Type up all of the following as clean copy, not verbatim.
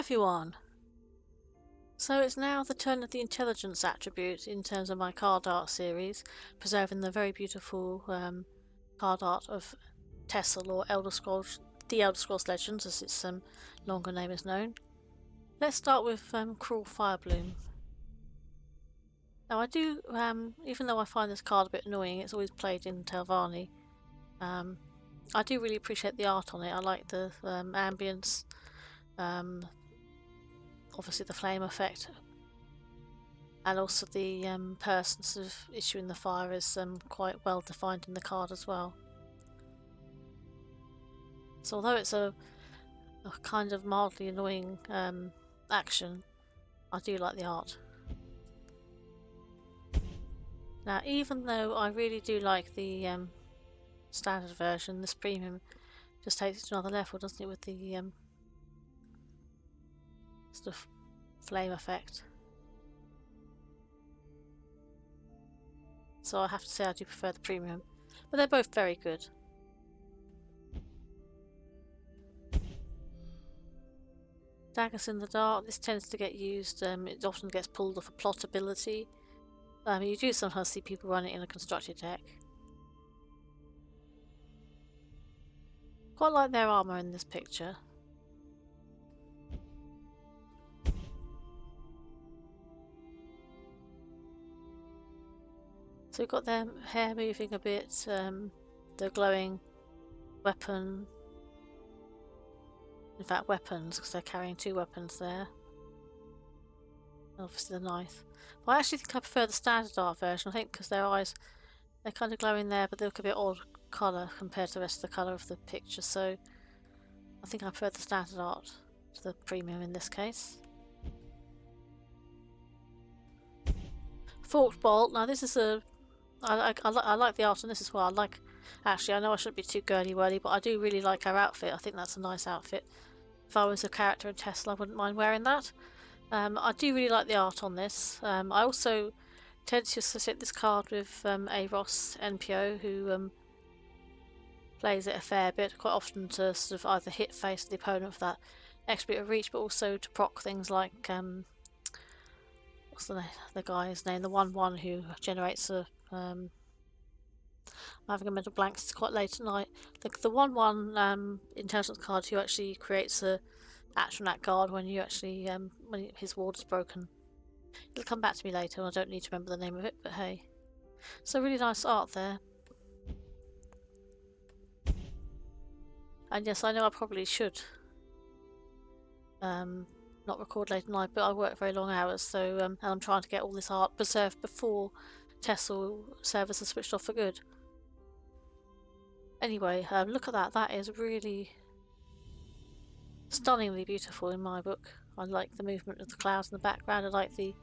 everyone! So it's now the turn of the intelligence attribute in terms of my card art series, preserving the very beautiful card art of TESL, or The Elder Scrolls Legends as its longer name is known. Let's start with Cruel Firebloom. Now I do, even though I find this card a bit annoying, it's always played in Telvanni. I do really appreciate the art on it. I like the ambience, obviously the flame effect, and also the person sort of issuing the fire is quite well defined in the card as well. So although it's a kind of mildly annoying action, I do like the art. Now, even though I really do like the standard version, this premium just takes it to another level, doesn't it, with the sort of flame effect. So I have to say I do prefer the premium, but they're both very good. Daggers in the Dark, this tends to get used, it often gets pulled off a plot ability. You do sometimes see people run it in a constructed deck. Quite like their armour in this picture. So we've got their hair moving a bit, the glowing weapon. In fact, weapons, because they're carrying two weapons there. Obviously the knife. But I actually think I prefer the standard art version, I think, because their eyes, they're kind of glowing there, but they look a bit odd colour compared to the rest of the colour of the picture, so I think I prefer the standard art to the premium in this case. Forked Bolt, now this is a... I like the art on this as well. Actually, I know I shouldn't be too girly-whirly, but I do really like her outfit. I think that's a nice outfit. If I was a character in TESL, I wouldn't mind wearing that. I do really like the art on this. I also tend to associate this card with Aros NPO, who plays it a fair bit, quite often to sort of either hit face the opponent for that extra bit of reach, but also to proc things like what's the guy's name? The 1/1 who generates a I'm having a mental blank, it's quite late at night. The 1/1 intelligence card who actually creates a action on that guard when you actually when his ward is broken. It'll come back to me later and I don't need to remember the name of it, but hey. So really nice art there. And yes, I know I probably should not record late at night, but I work very long hours, so and I'm trying to get all this art preserved before TESL servers are switched off for good. Anyway, look at that. That is really stunningly beautiful in my book. I like the movement of the clouds in the background. I like the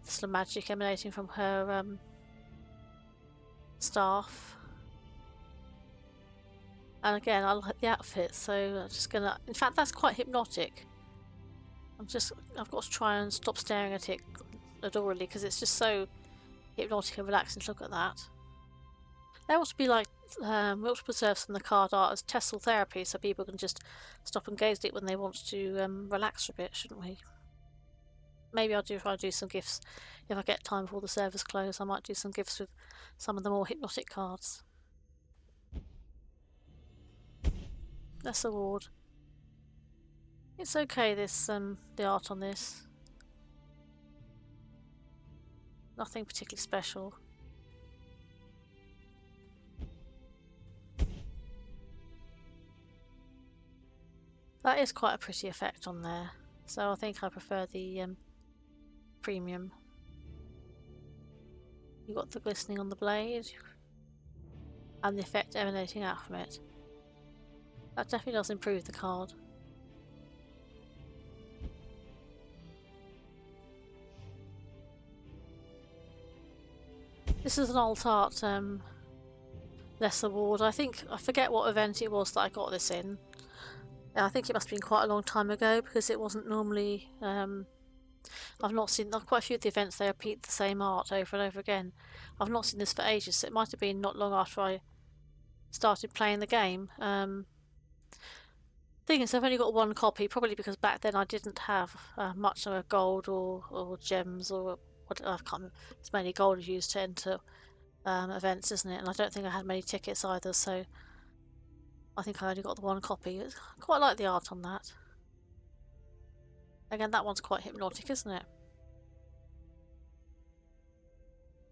sort of magic emanating from her staff. And again, I like the outfit, so I'm just gonna... In fact, that's quite hypnotic. I've got to try and stop staring at it adorably because it's just so hypnotic and relaxing to look at that. There ought to be like, we ought to preserve some of the card art as TESL therapy so people can just stop and gaze at it when they want to relax a bit, shouldn't we? Maybe I'll try to do some gifts if I get time before the servers close. I might do some gifts with some of the more hypnotic cards. That's award. It's okay, this the art on this. Nothing particularly special. That is quite a pretty effect on there, so I think I prefer the premium. You've got the glistening on the blade and the effect emanating out from it. That definitely does improve the card. This is an alt art less award. I forget what event it was that I got this in. I think it must have been quite a long time ago because it wasn't normally... I've not seen... Quite a few of the events they repeat the same art over and over again. I've not seen this for ages, so it might have been not long after I started playing the game. The thing is, I've only got one copy, probably because back then I didn't have much of a gold or gems or what I can't remember. It's mainly gold used to enter events, isn't it? And I don't think I had many tickets either, so I think I only got the one copy. I quite like the art on that. Again, that one's quite hypnotic, isn't it?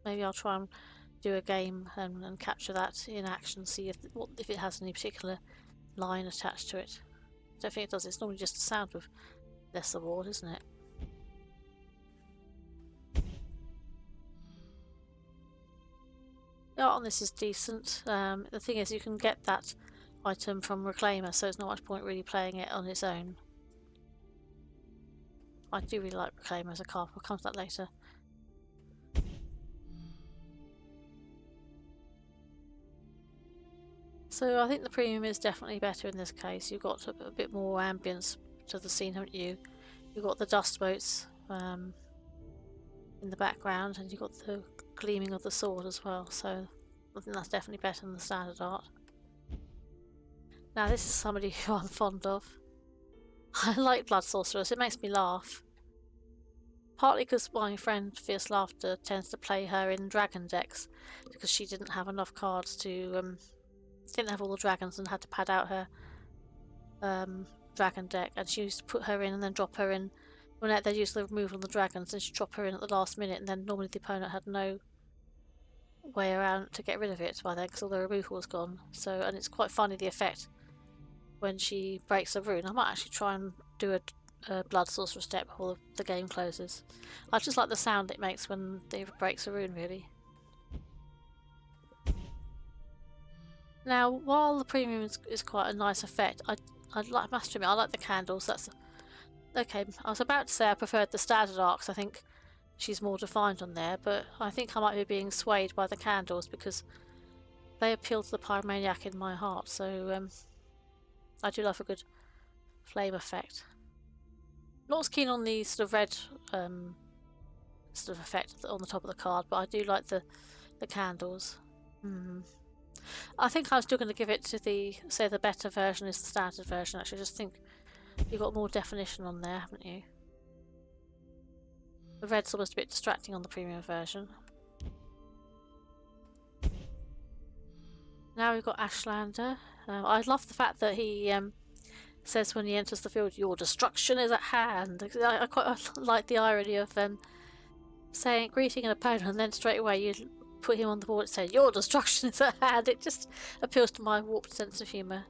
Maybe I'll try and do a game and capture that in action, see if it has any particular line attached to it. I don't think it does. It's normally just a sound with less award, isn't it? The art on this is decent. The thing is, you can get that item from Reclaimer, so there's not much point really playing it on its own. I do really like Reclaimer as a card. We'll come to that later. So I think the premium is definitely better in this case. You've got a bit more ambience to the scene, haven't you? You've got the dust boats in the background, and you've got the gleaming of the sword as well. So I think that's definitely better than the standard art. Now this is somebody who I'm fond of. I like Blood Sorceress. It makes me laugh. Partly because my friend Fierce Laughter tends to play her in dragon decks because she didn't have enough cards to didn't have all the dragons and had to pad out her dragon deck, and she used to put her in and then drop her in when they'd use the removal on the dragons, and she'd drop her in at the last minute, and then normally the opponent had no way around to get rid of it by then because all the removal was gone. So, and it's quite funny the effect when she breaks a rune. I might actually try and do a Blood Sorceress deck before the game closes. I just like the sound it makes when it breaks a rune, really. Now, while the premium is quite a nice effect, I must admit I like the candles. That's okay. I was about to say I preferred the standard art because I think she's more defined on there, but I think I might be being swayed by the candles because they appeal to the pyromaniac in my heart. So I do love a good flame effect. Not as keen on the sort of red sort of effect on the top of the card, but I do like the candles. I think I'm still going to give it to the better version is the standard version. Actually, I just think you've got more definition on there, haven't you? The red's almost a bit distracting on the premium version. Now we've got Ashlander. I love the fact that he says when he enters the field, "Your destruction is at hand." I quite like the irony of saying greeting an opponent and then straight away you put him on the board and say, "Your destruction is at hand." It just appeals to my warped sense of humour.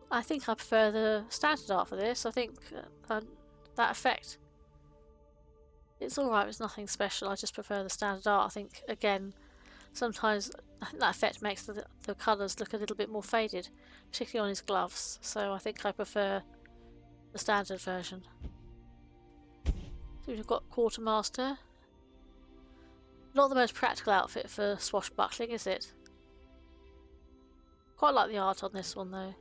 I think I prefer the standard art for this. I think that effect, it's alright, it's nothing special. I just prefer the standard art. I think, again, sometimes I think that effect makes the colours look a little bit more faded, particularly on his gloves. So I think I prefer the standard version. So we've got Quartermaster. Not the most practical outfit for swashbuckling, is it? Quite like the art on this one though.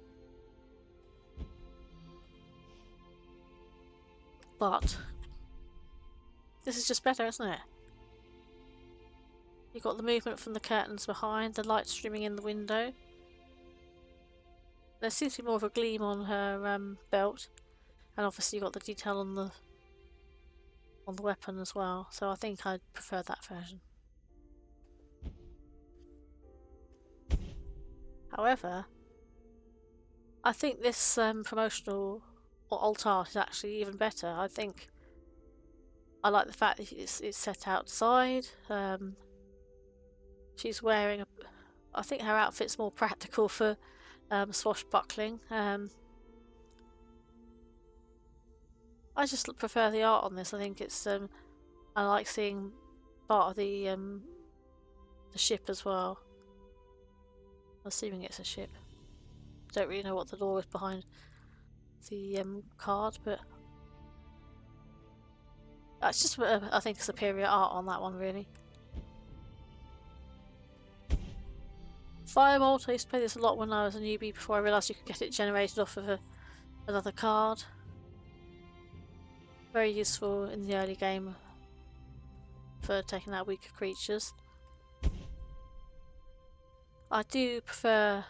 But this is just better, isn't it? You've got the movement from the curtains behind, the light streaming in the window. There seems to be more of a gleam on her belt, and obviously you've got the detail on the weapon as well. So I think I'd prefer that version. However, I think this promotional or alt art is actually even better. I think I like the fact that it's set outside. She's wearing I think her outfit's more practical for swashbuckling. I just prefer the art on this. I think it's I like seeing part of the ship as well. I'm assuming it's a ship. Don't really know what the lore is behind the card, but it's just I think superior art on that one, really. Firebolt, I used to play this a lot when I was a newbie before I realised you could get it generated off of another card. Very useful in the early game for taking out weaker creatures. I do prefer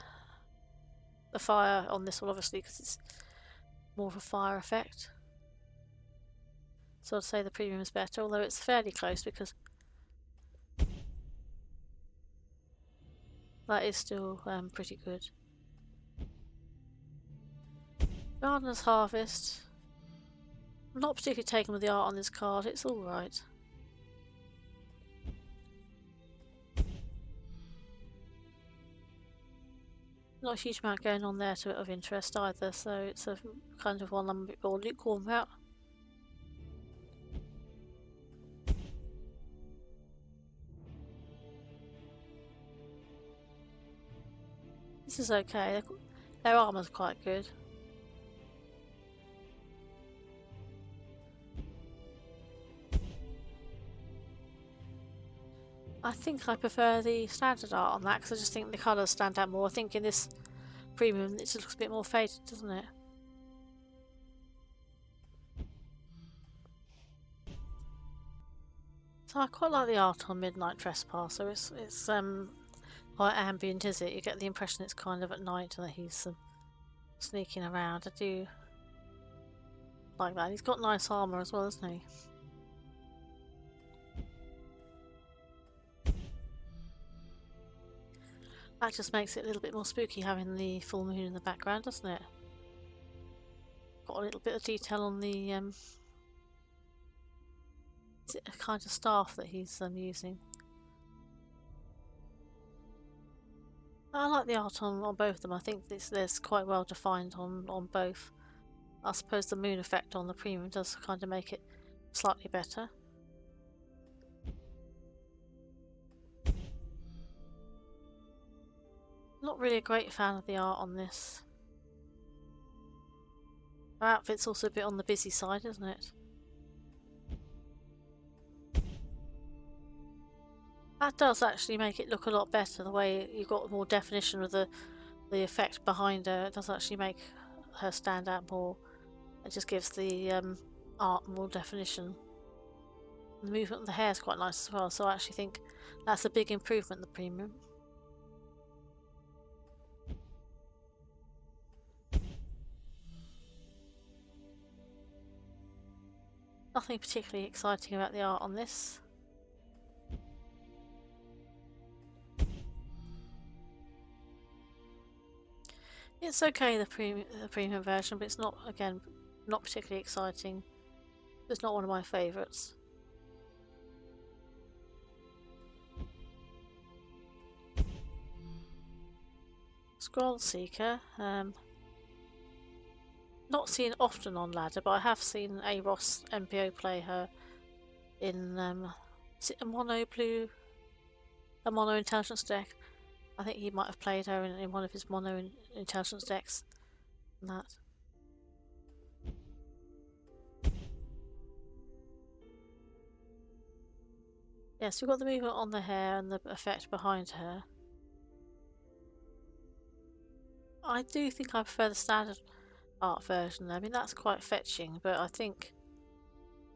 the fire on this one, obviously, because it's more of a fire effect. So I'd say the premium is better, although it's fairly close because that is still pretty good. Gardener's Harvest. I'm not particularly taken with the art on this card, it's alright. Not a huge amount going on there to it of interest either, so it's a kind of one I'm a bit more lukewarm about. This is okay, their armour's quite good. I think I prefer the standard art on that because I just think the colours stand out more. I think in this premium it just looks a bit more faded, doesn't it? So I quite like the art on Midnight Trespasser. It's quite ambient, is it? You get the impression it's kind of at night and that he's sneaking around. I do like that. He's got nice armour as well, hasn't he? That just makes it a little bit more spooky having the full moon in the background, doesn't it? Got a little bit of detail on the is it a kind of staff that he's using? I like the art on both of them. I think there's quite well defined on both. I suppose the moon effect on the premium does kind of make it slightly better. Not really a great fan of the art on this. Her outfit's also a bit on the busy side, isn't it? That does actually make it look a lot better, the way you've got more definition of the effect behind her. It does actually make her stand out more. It just gives the art more definition. The movement of the hair is quite nice as well, so I actually think that's a big improvement in the premium. Nothing particularly exciting about the art on this. It's okay, the premium version, but it's not, again, not particularly exciting. It's not one of my favourites. Scroll Seeker. Not seen often on ladder, but I have seen a Ross MPO play her in is it a mono intelligence deck? I think he might have played her in one of his mono intelligence decks. And that. Yes, we've got the movement on the hair and the effect behind her. I do think I prefer the standard art version. I mean, that's quite fetching, but I think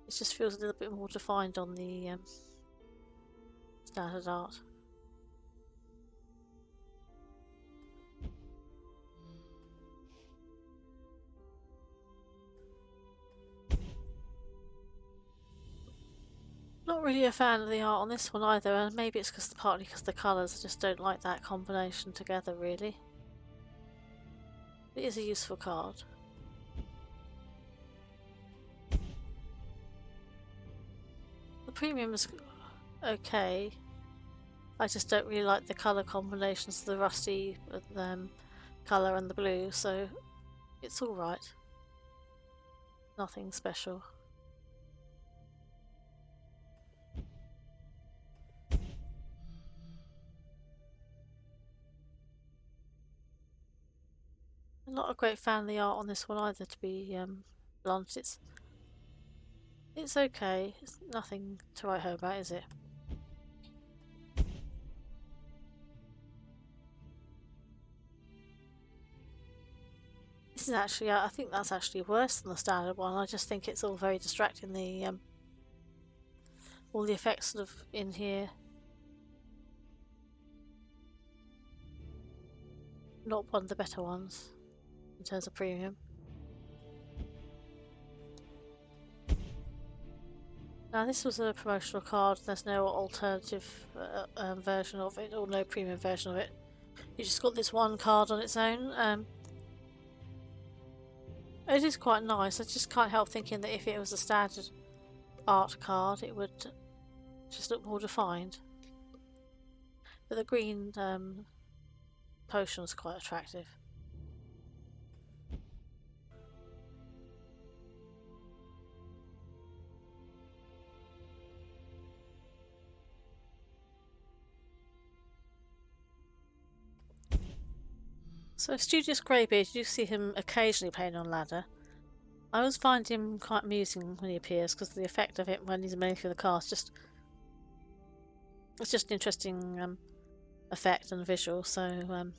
it just feels a little bit more defined on the standard art. Not really a fan of the art on this one either, and maybe it's partly because the colours. I just don't like that combination together, really. It is a useful card. The premium is okay. I just don't really like the colour combinations of the rusty colour and the blue, so it's alright. Nothing special. I'm not a great fan of the art on this one either, to be blunt. It's okay. It's nothing to write home about, is it? This is actually, I think that's actually worse than the standard one. I just think it's all very distracting. All the effects sort of in here. not one of the better ones in terms of premium. Now this was a promotional card, there's no alternative version of it, or no premium version of it. You just got this one card on its own. It is quite nice, I just can't help thinking that if it was a standard art card it would just look more defined. But the green potion's quite attractive. So Studious Greybeard, you do see him occasionally playing on ladder. I always find him quite amusing when he appears because the effect of it when he's mainly through the cast, it's just an interesting effect and visual, so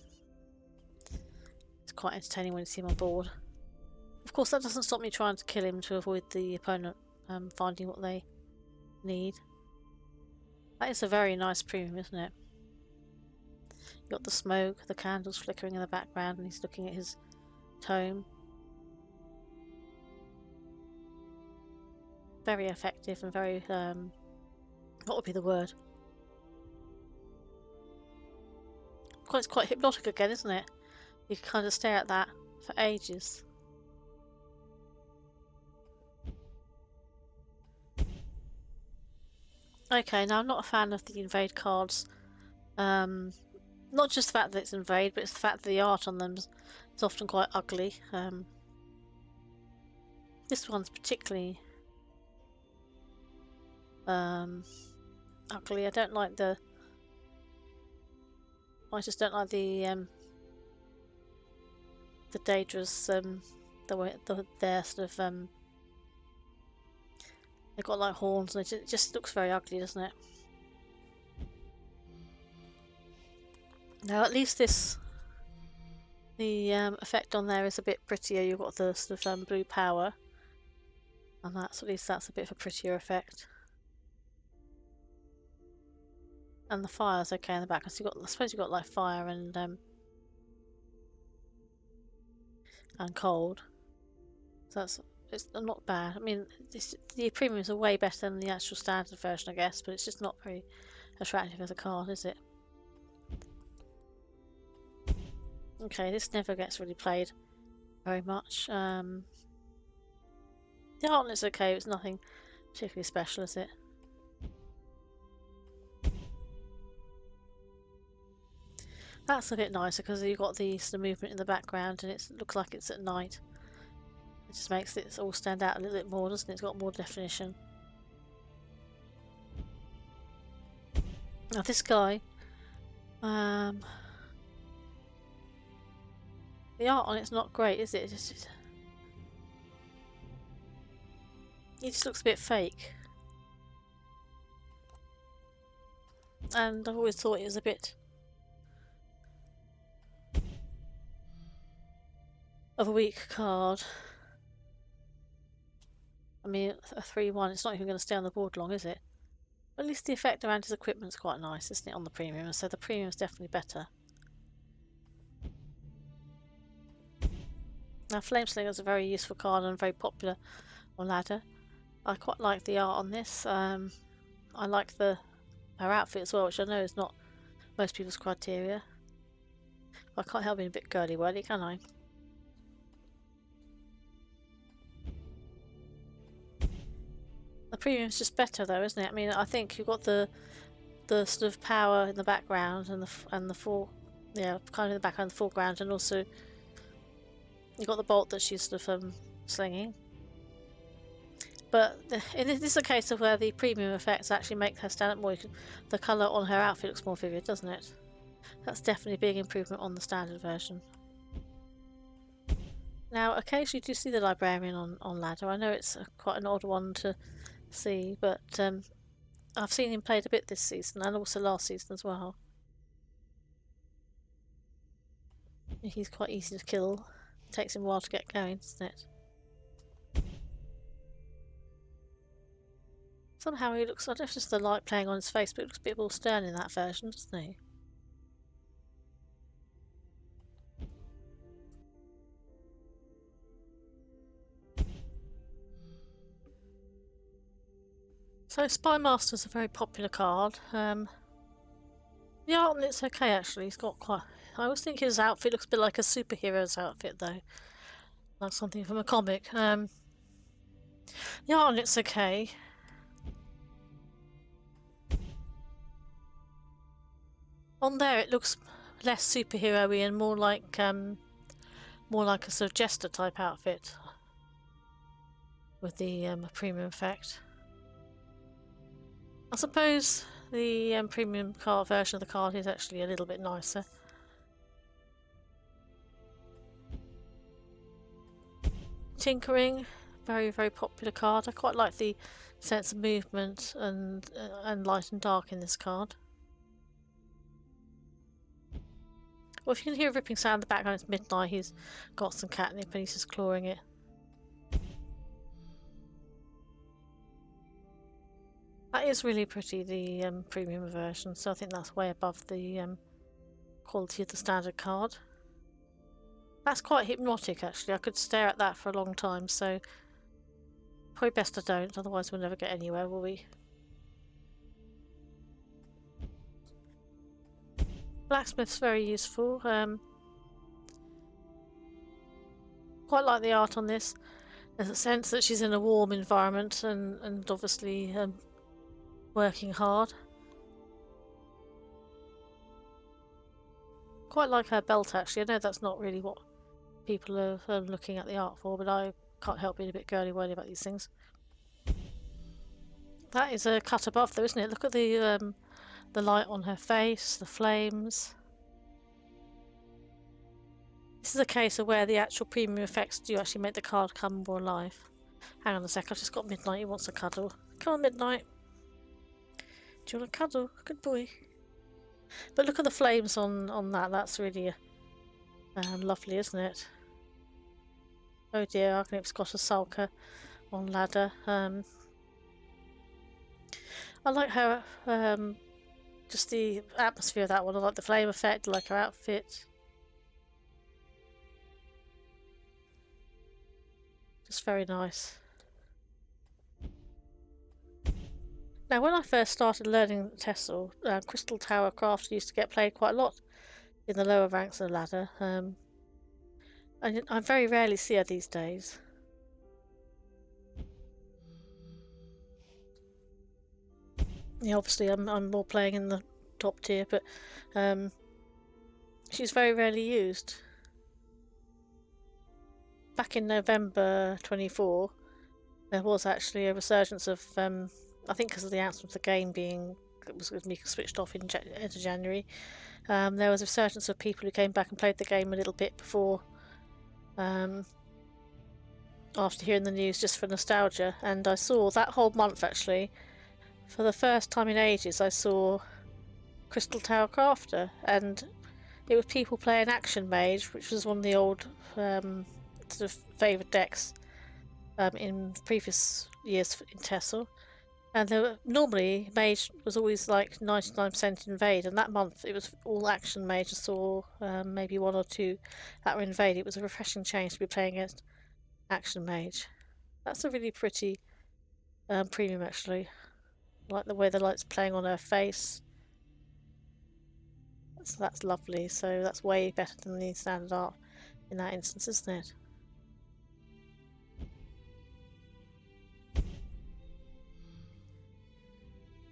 it's quite entertaining when you see him on board. Of course that doesn't stop me trying to kill him to avoid the opponent finding what they need. That is a very nice premium, isn't it? You've got the smoke, the candles flickering in the background, and he's looking at his tome. Very effective and very, what would be the word? It's quite hypnotic again, isn't it? You can kind of stare at that for ages. Okay, now I'm not a fan of the invade cards. Not just the fact that it's invade, but it's the fact that the art on them is often quite ugly. This one's particularly ugly. I just don't like the Daedra's the way they're sort of they've got like horns and it just looks very ugly, doesn't it? Now at least the effect on there is a bit prettier. You've got the sort of blue power, and at least that's a bit of a prettier effect. And the fire's okay in the back. So I suppose you've got like fire and cold. So it's not bad. I mean, the premiums are way better than the actual standard version, I guess, but it's just not very attractive as a card, is it? Okay, this never gets really played very much. The art is okay, it's nothing particularly special, is it? That's a bit nicer because you've got the movement in the background and it looks like it's at night. It just makes it all stand out a little bit more, doesn't it? It's got more definition. Now this guy, the art on it's not great, is it? He just looks a bit fake. And I've always thought it was a bit of a weak card. I mean, a 3-1, it's not even going to stay on the board long, is it? But at least the effect around his equipment's quite nice, isn't it, on the premium? So the premium's definitely better. Now, Flameslinger's a very useful card and very popular on ladder. I quite like the art on this. I like her outfit as well, which I know is not most people's criteria. I can't help being a bit girly-worly, can I? The premium's just better though, isn't it? I mean, I think you've got the sort of power in the background and the kind of in the background, the foreground, and also you've got the bolt that she's sort of slinging. But this is a case of where the premium effects actually make her stand out more. The colour on her outfit looks more vivid, doesn't it? That's definitely a big improvement on the standard version. Now, occasionally you do see the librarian on ladder. I know it's quite an odd one to see, but I've seen him played a bit this season and also last season as well. He's quite easy to kill. It takes him a while to get going, doesn't it? Somehow he looks, I don't know if it's just the light playing on his face, but he looks a bit more stern in that version, doesn't he? So Spy Master's a very popular card. The art on it's okay actually. He's got quite. I always think his outfit looks a bit like a superhero's outfit though, like something from a comic. The art on it's okay. On there it looks less superhero-y and more like a sort of jester type outfit with the premium effect. I suppose the premium card version of the card is actually a little bit nicer. Tinkering, very very popular card. I quite like the sense of movement and light and dark in this card. Well, if you can hear a ripping sound in the background, it's midnight. He's got some catnip and he's just clawing it. That is really pretty, the premium version, so I think that's way above the quality of the standard card. That's quite hypnotic actually. I could stare at that for a long time, so probably best I don't, otherwise we'll never get anywhere, will we? Blacksmith's very useful. Quite like the art on this. There's a sense that she's in a warm environment and obviously working hard. Quite like her belt actually. I know that's not really what people are looking at the art for, but I can't help being a bit girly-whirly about these things. That is a cut above though, isn't it? Look at the light on her face, the flames. This is a case of where the actual premium effects do actually make the card come more alive. Hang on a sec, I've just got Midnight, he wants a cuddle. Come on, Midnight. Do you want a cuddle? Good boy. But look at the flames on that, that's really lovely, isn't it? Oh dear, Argnip's got a sulker on ladder. I like her, just the atmosphere of that one. I like the flame effect, I like her outfit. Just very nice. Now, when I first started learning TESL, Crystal Tower Craft used to get played quite a lot in the lower ranks of the ladder. I very rarely see her these days. Yeah, obviously I'm more playing in the top tier, but she's very rarely used. Back in November 24, there was actually a resurgence of, I think because of the announcement of the game being was going to be switched off in end of January, there was a resurgence of people who came back and played the game a little bit before, after hearing the news just for nostalgia, and I saw that whole month actually, for the first time in ages, I saw Crystal Tower Crafter, and it was people playing Action Mage, which was one of the old sort of favoured decks in previous years in TESL. And normally Mage was always like 99% invade, and that month it was all Action Mage. I saw maybe one or two that were invade. It was a refreshing change to be playing against Action Mage. That's a really pretty premium actually. I like the way the light's playing on her face. So that's lovely. So that's way better than the standard art in that instance, isn't it?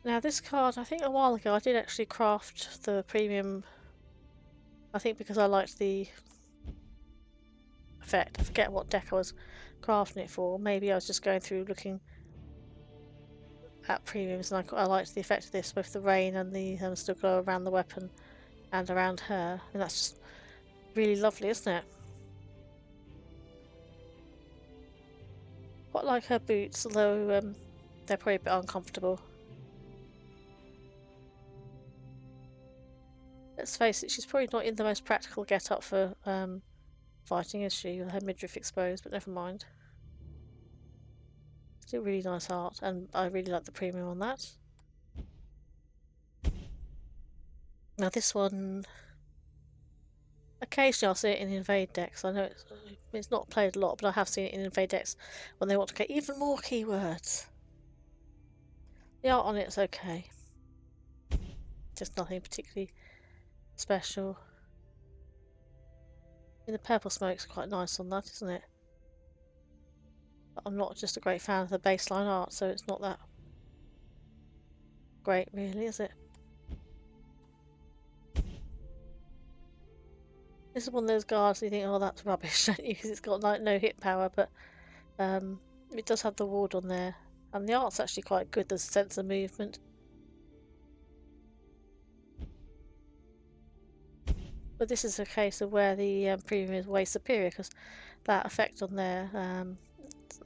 Now this card, I think a while ago I did actually craft the premium, I think because I liked the effect. I forget what deck I was crafting it for. Maybe I was just going through looking at premiums and I liked the effect of this, both the rain and the still glow around the weapon and around her. And that's just really lovely, isn't it? Quite like her boots, although they're probably a bit uncomfortable. Let's face it, she's probably not in the most practical get-up for fighting, is she? With her midriff exposed, but never mind. Still really nice art, and I really like the premium on that. Now this one, occasionally I'll see it in invade decks. I know it's not played a lot, but I have seen it in invade decks when they want to get even more keywords. The art on it's okay. Just nothing particularly special. And the purple smoke's quite nice on that, isn't it? But I'm not just a great fan of the baseline art, so it's not that great really, is it? This is one of those guards you think, oh, that's rubbish, don't you? Because it's got like no hit power, but it does have the ward on there. And the art's actually quite good, there's a sense of movement. But this is a case of where the premium is way superior, because that effect on there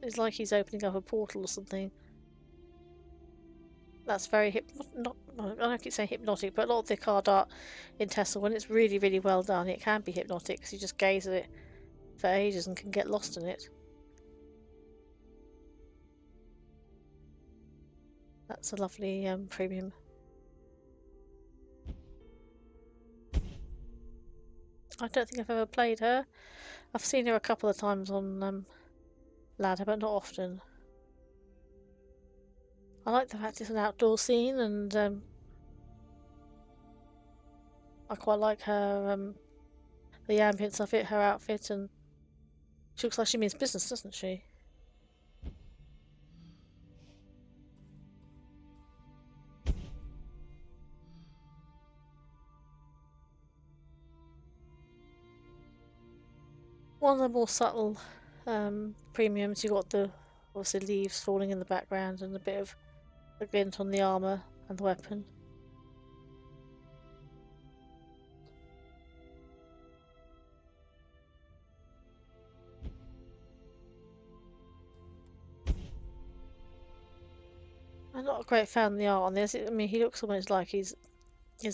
is like he's opening up a portal or something. That's very I don't keep saying hypnotic, but a lot of the card art in TESL, when it's really, really well done, it can be hypnotic because you just gaze at it for ages and can get lost in it. That's a lovely premium. I don't think I've ever played her. I've seen her a couple of times on Ladder, but not often. I like the fact it's an outdoor scene, and I quite like her the ambience of it, her outfit, and she looks like she means business, doesn't she? One of the more subtle premiums, you got the obviously leaves falling in the background and a bit of a glint on the armour and the weapon. I'm not a great fan of the art on this. I mean, he looks almost like his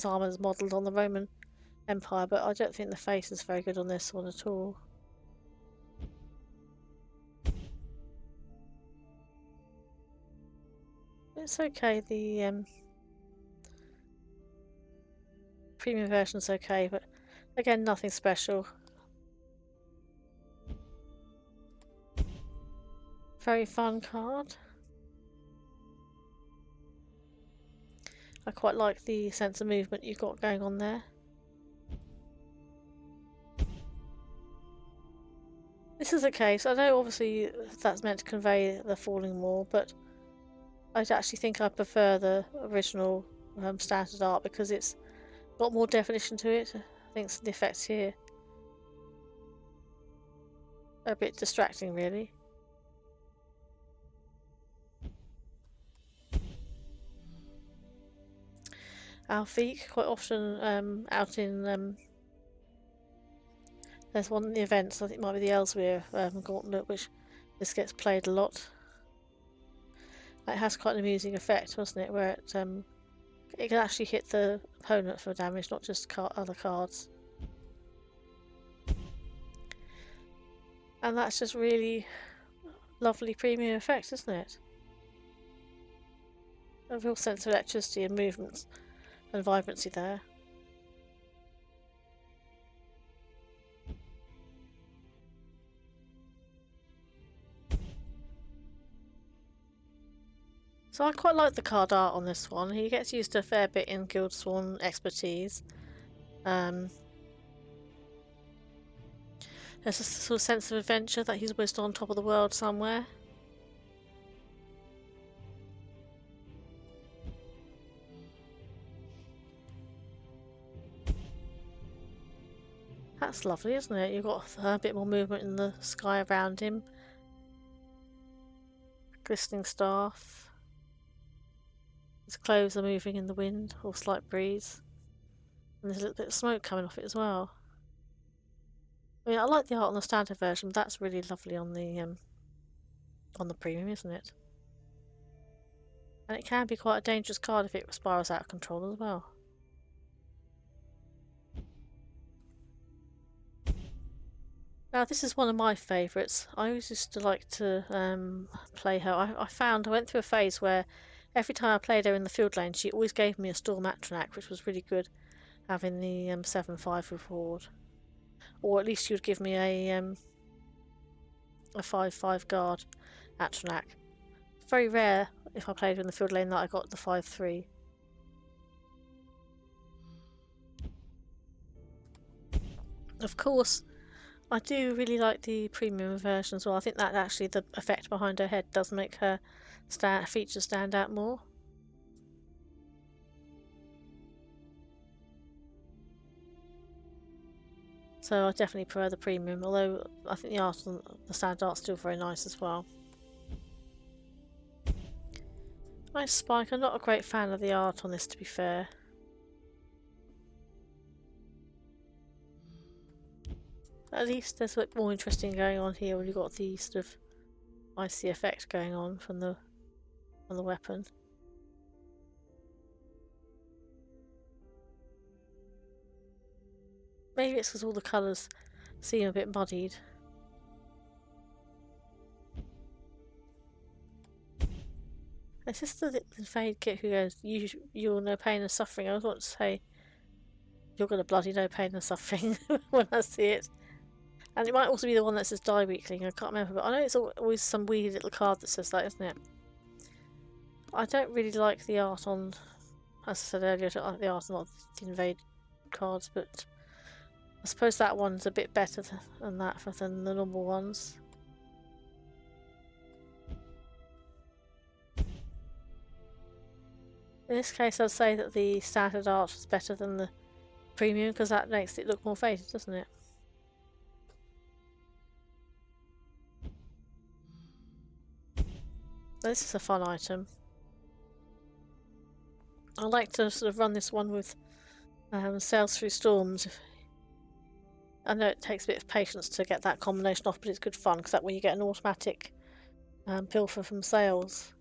armour is modelled on the Roman Empire, but I don't think the face is very good on this one at all. It's okay, the premium version's okay, but again, nothing special. Very fun card. I quite like the sense of movement you've got going on there. This is a case, I know obviously that's meant to convey the falling wall, but I actually think I prefer the original standard art because it's got more definition to it. I think the effects here are a bit distracting, really. Alfiq, quite often out in there's one of the events, I think it might be the Ellesmere Gauntlet, which this gets played a lot. It has quite an amusing effect, doesn't it, where it can actually hit the opponent for damage, not just other cards. And that's just really lovely premium effect, isn't it? A real sense of electricity and movement and vibrancy there. So I quite like the card art on this one. He gets used a fair bit in Guildsworn expertise. There's a sort of sense of adventure that he's whizzed on top of the world somewhere. That's lovely, isn't it? You've got a bit more movement in the sky around him. Glistening staff. His clothes are moving in the wind or slight breeze. And there's a little bit of smoke coming off it as well. I mean, I like the art on the standard version, but that's really lovely on the premium, isn't it? And it can be quite a dangerous card if it spirals out of control as well. Now this is one of my favourites. I always used to like to play her. I went through a phase where every time I played her in the field lane, she always gave me a Storm Atronach, which was really good, having the 7/5 reward. Or at least she would give me a 5/5 guard Atronach. Very rare if I played in the field lane that I got the 5-3. Of course, I do really like the premium version as well. I think that actually the effect behind her head does make her features stand out more. So I definitely prefer the premium, although I think the art on the standard art's still very nice as well. Nice Spike. I'm not a great fan of the art on this, to be fair. At least there's a bit more interesting going on here when you've got the sort of icy effect going on from the weapon. Maybe it's because all the colours seem a bit muddied. It's just the Fade kit who goes, you're no pain and suffering. I want to say, you're going to bloody no pain and suffering when I see it. And it might also be the one that says Die Weakling, I can't remember, but I know it's always some weird little card that says that, isn't it? I don't really like the art on, as I said earlier, I don't like the art on the Invade cards, but I suppose that one's a bit better than the normal ones. In this case, I'd say that the standard art is better than the premium because that makes it look more faded, doesn't it? This is a fun item. I like to sort of run this one with Sails Through Storms. I know it takes a bit of patience to get that combination off, but it's good fun because that way you get an automatic pilfer from Sails.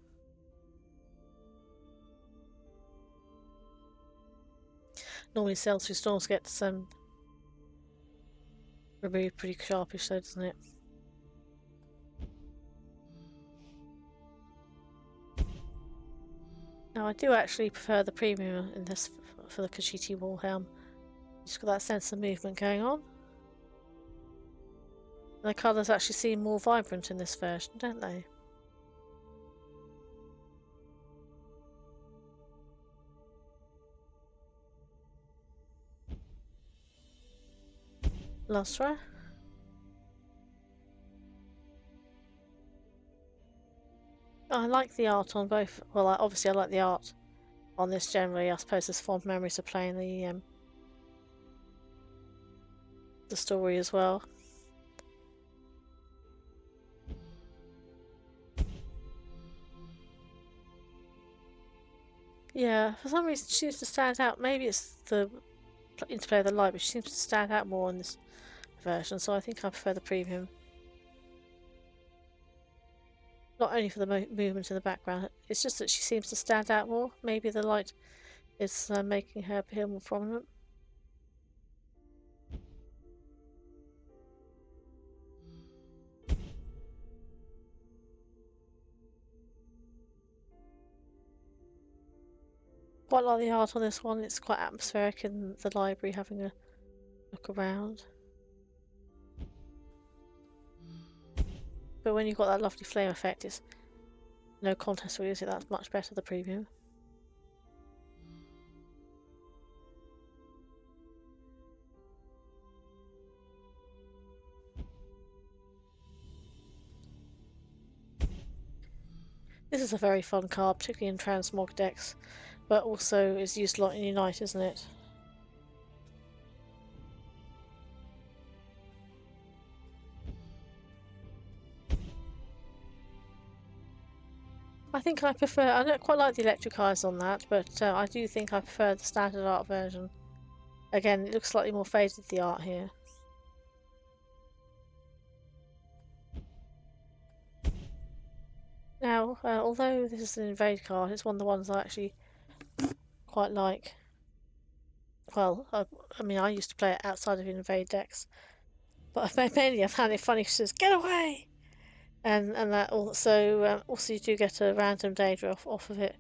Normally Sails Through Storms gets removed pretty sharpish though, doesn't it? Now I do actually prefer the premium in this for the Kashiti Warhelm. Just got that sense of movement going on. The colours actually seem more vibrant in this version, don't they? Lustra. I like the art on both. Well, obviously I like the art on this generally. I suppose there's fond memories of playing the story as well. Yeah, for some reason she seems to stand out. Maybe it's the interplay of the light, but she seems to stand out more in this version, so I think I prefer the premium. Not only for the movement in the background, it's just that she seems to stand out more. Maybe the light is making her appear more prominent. Quite like the art on this one. It's quite atmospheric in the library, having a look around. But when you've got that lovely flame effect, it's no contest really, is it? That's much better, the premium. This is a very fun card, particularly in transmog decks, but also is used a lot in Unite, isn't it? I think I prefer, I don't quite like the electric eyes on that, but I do think I prefer the standard art version. Again, it looks slightly more faded, the art here. Now, although this is an invade card, it's one of the ones I actually quite like. Well, I mean, I used to play it outside of invade decks, but mainly I found it funny. She says, "Get away!" and that also you do get a random data off of it.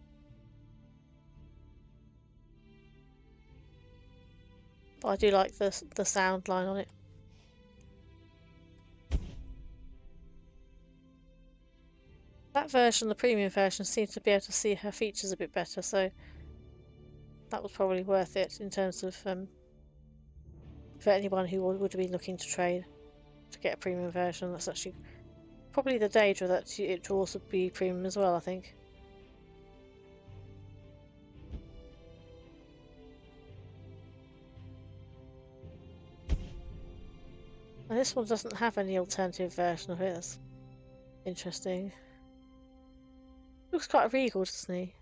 But I do like the sound line on it. that version, the premium version, seemed to be able to see her features a bit better, so that was probably worth it in terms of for anyone who would be looking to trade to get a premium version. That's actually probably the danger that it will also be premium as well, I think. And this one doesn't have any alternative version of it. That's interesting. Looks quite regal, doesn't he?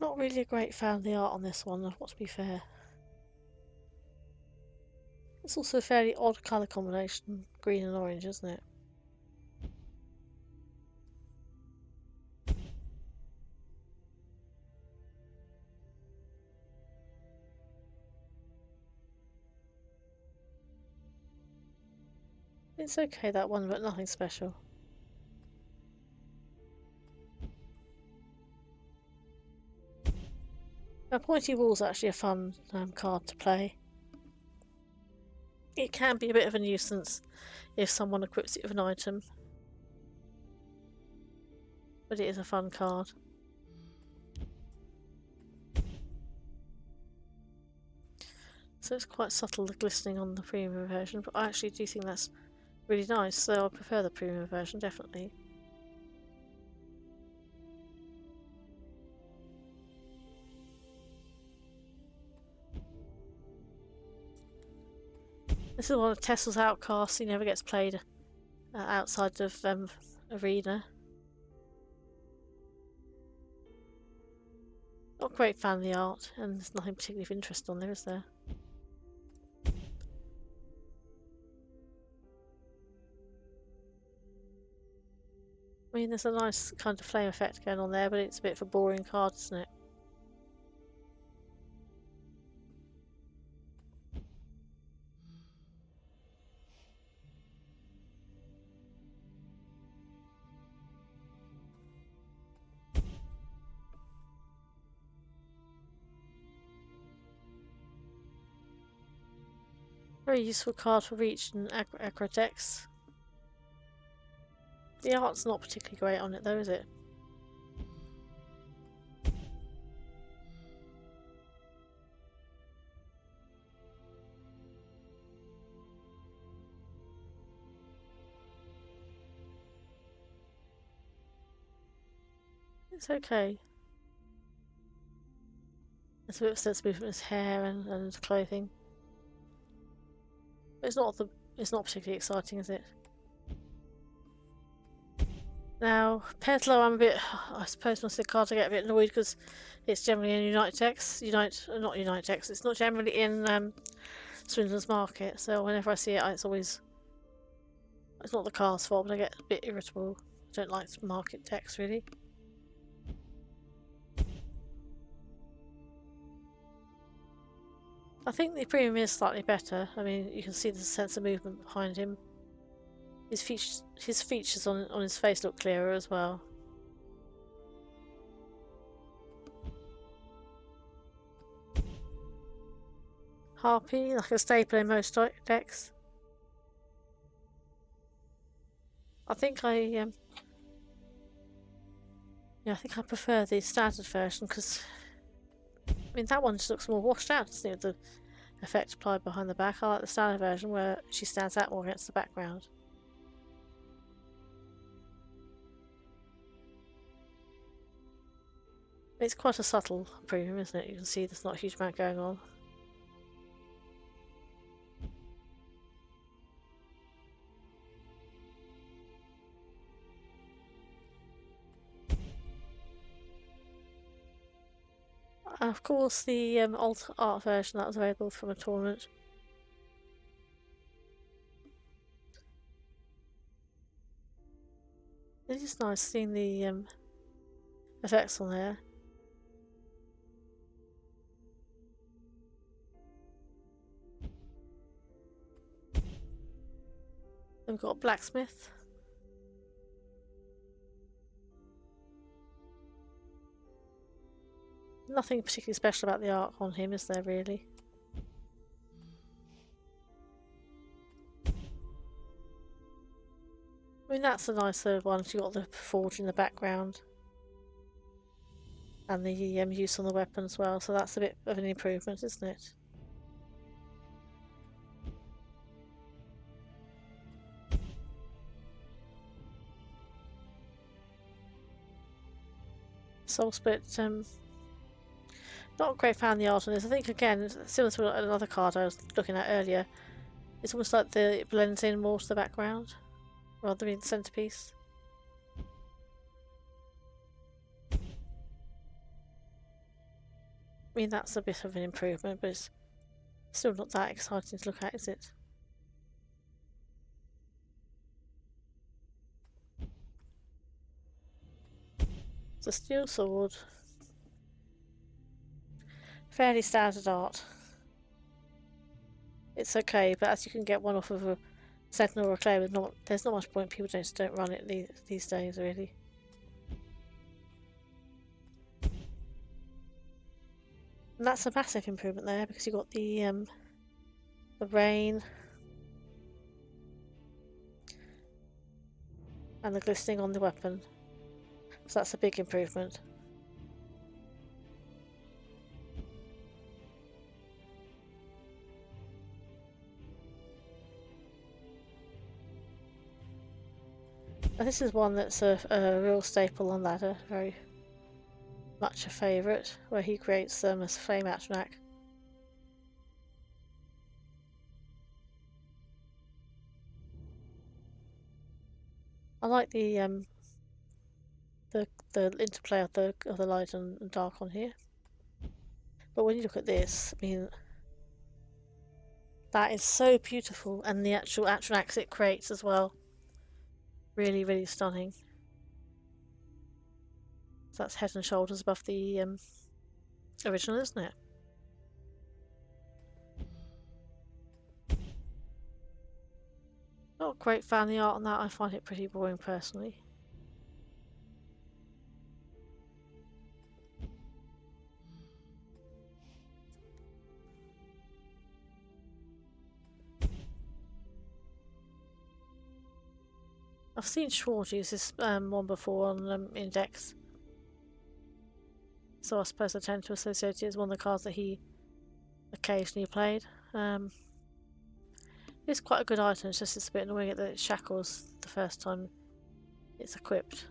Not really a great fan of the art on this one, I've got to be fair. It's also a fairly odd colour combination, green and orange, isn't it? It's okay, that one, but nothing special. Now, Pointy Wall's actually a fun card to play. It can be a bit of a nuisance if someone equips it with an item, but it is a fun card. So it's quite subtle, the glistening on the premium version, but I actually do think that's really nice, so I prefer the premium version, definitely. This is one of TESL's outcasts. He never gets played outside of Arena. Not a great fan of the art, and there's nothing particularly of interest on there, is there? I mean, there's a nice kind of flame effect going on there, but it's a bit of a boring card, isn't it? Very useful card for Reach and aggro decks. The art's not particularly great on it though, is it? It's okay. There's a bit of sense movement in his hair and clothing. But it's not particularly exciting, is it? Now, Pedlo, I'm a bit, I suppose once the cards I get a bit annoyed because it's generally in Unite decks. Not Unite decks, it's not generally in Swindler's Market, so whenever I see it, it's always, it's not the card's fault, but I get a bit irritable. I don't like market decks, really. I think the premium is slightly better. I mean, you can see the sense of movement behind him. His features on his face look clearer as well. Harpy, like a staple in most decks. I think I think I prefer the standard version because I mean that one just looks more washed out, doesn't it? With the effect applied behind the back. I like the standard version where she stands out more against the background. It's quite a subtle premium, isn't it? You can see there's not a huge amount going on. Of course, the alt art version that was available from a tournament. It is nice seeing the effects on there. Then we've got a blacksmith. Nothing particularly special about the art on him, is there really? I mean, that's a nice third one. You've got the forge in the background. And the use on the weapon as well, so that's a bit of an improvement, isn't it? Soul Split, not a great fan of the art on this. I think, again, similar to another card I was looking at earlier, it's almost like it blends in more to the background rather than the centerpiece. I mean, that's a bit of an improvement, but it's still not that exciting to look at, is it? It's a steel sword. Fairly standard art. It's okay, but as you can get one off of a Sentinel or a Clay, there's not much point. People don't run it these days, really. And that's a massive improvement there, because you've got the rain and the glistening on the weapon. So that's a big improvement. And this is one that's a real staple on ladder, very much a favourite, where he creates them as flame atronach. I like the interplay of the light and dark on here. But when you look at this, I mean, that is so beautiful, and the actual atronachs it creates as well. Really, really stunning. So that's head and shoulders above the original, isn't it? Not a great fan of the art on that. I find it pretty boring personally. I've seen Schwartz use this one before on Index, so I suppose I tend to associate it as one of the cards that he occasionally played. It's quite a good item, it's just a bit annoying that it shackles the first time it's equipped,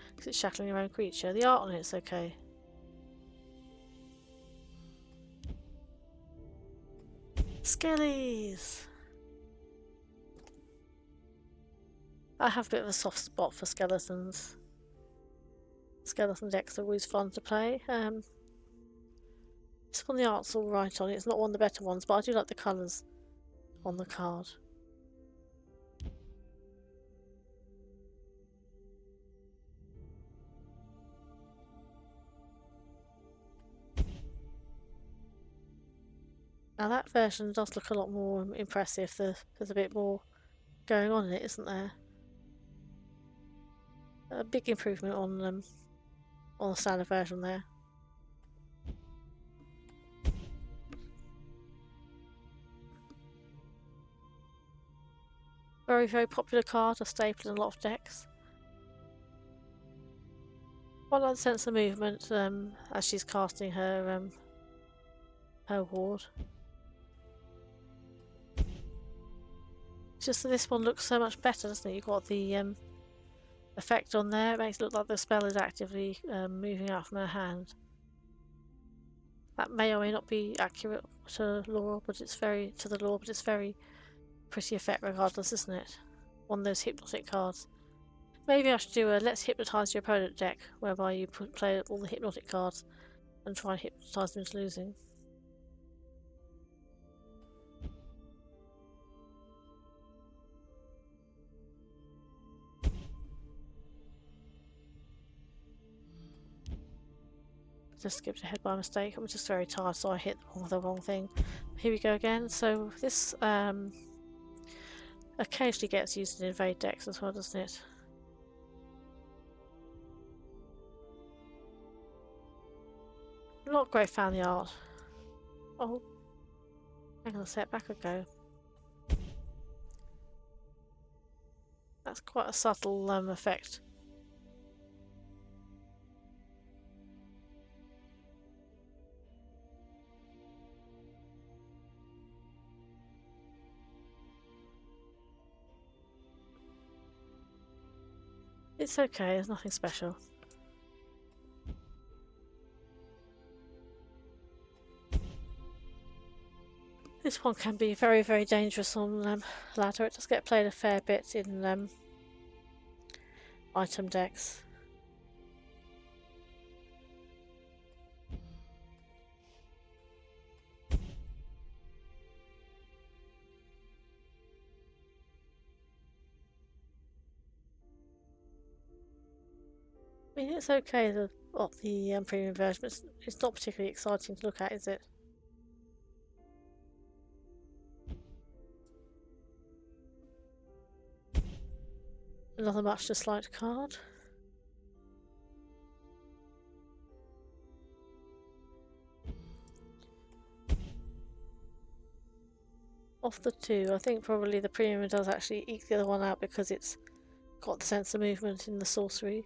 because it's shackling your own creature. The art on it's okay. Skellies! I have a bit of a soft spot for skeletons. Skeleton decks are always fun to play. This one, the art's alright on it. It's not one of the better ones, but I do like the colours on the card. Now that version does look a lot more impressive. There's a bit more going on in it, isn't there? A big improvement on the standard version there. Very, very popular card, a staple in a lot of decks. I like the sense of movement as she's casting her ward. It's just that this one looks so much better, doesn't it? You've got the effect on there. It makes it look like the spell is actively moving out from her hand. That may or may not be accurate to lore, but it's very pretty effect regardless, isn't it? One of those hypnotic cards. Maybe I should do a Let's Hypnotise Your Opponent deck, whereby you play all the hypnotic cards and try and hypnotise them into losing. Just skipped ahead by mistake. I'm just very tired, so I hit the wrong thing. Here we go again. So this occasionally gets used in invade decks as well, doesn't it? not a great fan of the art. Oh, hang on a sec, back I go. That's quite a subtle effect. It's okay, there's nothing special. This one can be very, very dangerous on ladder. It does get played a fair bit in item decks. I mean, it's okay, the premium version, but it's not particularly exciting to look at, is it? Another much disliked card. Of the two, I think probably the premium does actually eke the other one out because it's got the sense of movement in the sorcery.